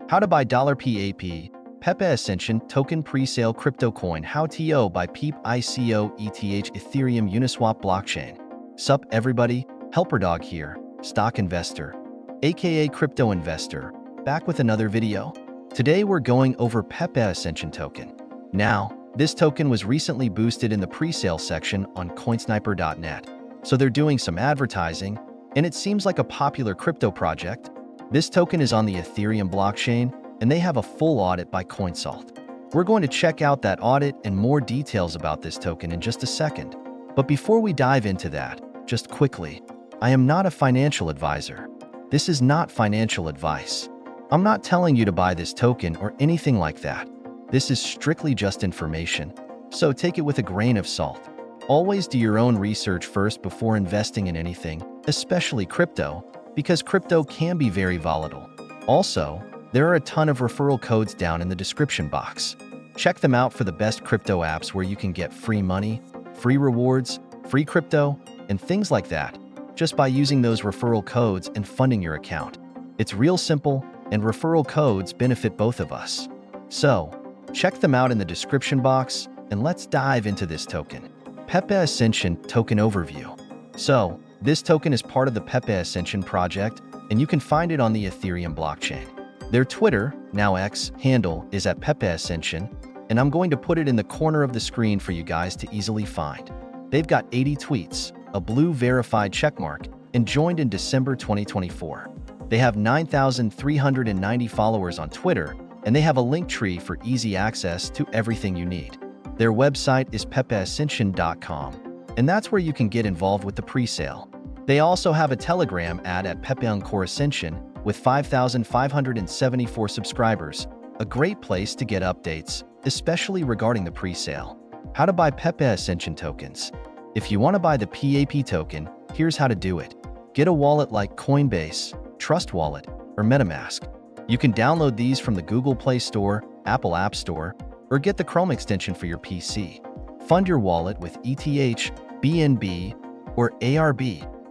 How to buy $PEPE Ascension Token Presale Crypto Coin How to by PEAP ICO ETH Ethereum Uniswap Blockchain. Sup everybody, HelperDog here, stock investor, aka crypto investor, back with another video. Today we're going over PEPE Ascension Token. Now, this token was recently boosted in the presale section on coinsniper.net, so they're doing some advertising, and it seems like a popular crypto project. This token is on the Ethereum blockchain, and they have a full audit by Coinsalt. We're going to check out that audit and more details about this token in just a second. But before we dive into that, just quickly, I am not a financial advisor. This is not financial advice. I'm not telling you to buy this token or anything like that. This is strictly just information, so take it with a grain of salt. Always do your own research first before investing in anything, especially crypto, because crypto can be very volatile. Also, there are a ton of referral codes down in the description box. Check them out for the best crypto apps where you can get free money, free rewards, free crypto, and things like that, just by using those referral codes and funding your account. It's real simple, and referral codes benefit both of us. So, check them out in the description box, and let's dive into this token. PEPE Ascension Token Overview. So, this token is part of the PEPE Ascension project, and you can find it on the Ethereum blockchain. Their Twitter, now X, handle is at PEPE Ascension, and I'm going to put it in the corner of the screen for you guys to easily find. They've got 80 tweets, a blue verified checkmark, and joined in December 2024. They have 9,390 followers on Twitter, and they have a link tree for easy access to everything you need. Their website is pepeascension.com, and that's where you can get involved with the presale. They also have a Telegram at PEPE Ascension with 5,574 subscribers, a great place to get updates, especially regarding the presale. How to buy PEPE Ascension tokens. If you want to buy the PEPE token, here's how to do it. Get a wallet like Coinbase, Trust Wallet, or MetaMask. You can download these from the Google Play Store, Apple App Store, or get the Chrome extension for your PC. Fund your wallet with ETH, BNB, or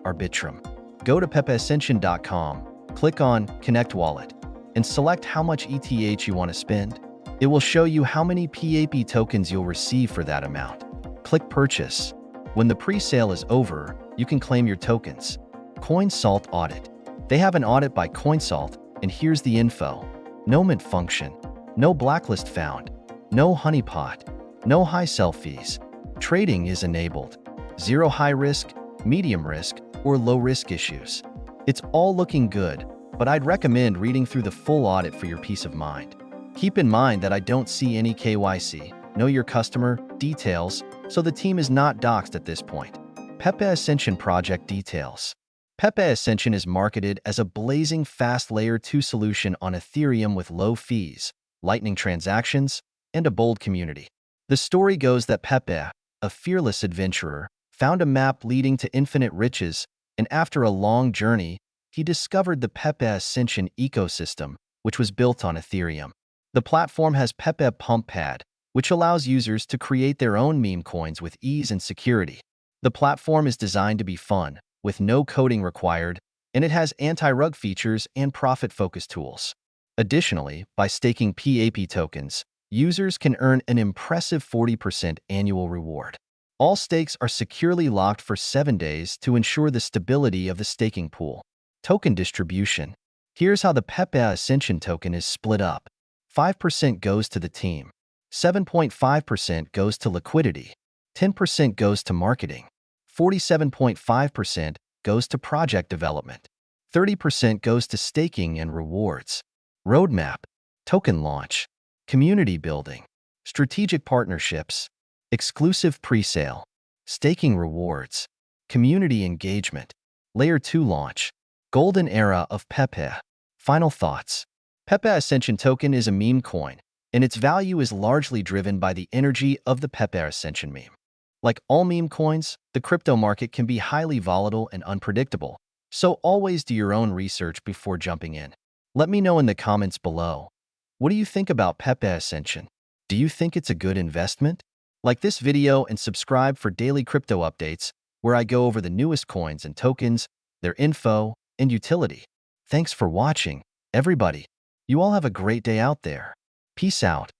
Arbitrum. Go to pepeascension.com, click on Connect Wallet, and select how much ETH you want to spend. It will show you how many PEPE tokens you'll receive for that amount. Click Purchase. When the pre-sale is over, you can claim your tokens. Coinsalt Audit. They have an audit by Coinsalt, and here's the info. No mint function, no blacklist found, no honeypot, no high sell fees. Trading is enabled. Zero high risk, medium risk, or low risk issues. It's all looking good, but I'd recommend reading through the full audit for your peace of mind. Keep in mind that I don't see any KYC, know your customer, details, so the team is not doxed at this point. PEPE Ascension project details. PEPE Ascension is marketed as a blazing fast Layer 2 solution on Ethereum with low fees, lightning transactions, and a bold community. The story goes that PEPE, a fearless adventurer, found a map leading to infinite riches, and after a long journey, he discovered the PEPE Ascension ecosystem, which was built on Ethereum. The platform has PEPE Pump Pad, which allows users to create their own meme coins with ease and security. The platform is designed to be fun, with no coding required, and it has anti-rug features and profit-focused tools. Additionally, by staking PEPE tokens, users can earn an impressive 40% annual reward. All stakes are securely locked for 7 days to ensure the stability of the staking pool. Token distribution. Here's how the PEPE Ascension token is split up. 5% goes to the team, 7.5% goes to liquidity, 10% goes to marketing, 47.5% goes to project development, 30% goes to staking and rewards. Roadmap, token launch, community building, strategic partnerships, exclusive presale, staking rewards, community engagement, Layer 2 launch, golden era of PEPE. Final thoughts. PEPE Ascension token is a meme coin, and its value is largely driven by the energy of the PEPE Ascension meme. Like all meme coins, the crypto market can be highly volatile and unpredictable, so always do your own research before jumping in. Let me know in the comments below. What do you think about PEPE Ascension? Do you think it's a good investment? Like this video and subscribe for daily crypto updates, where I go over the newest coins and tokens, their info, and utility. Thanks for watching, everybody. You all have a great day out there. Peace out.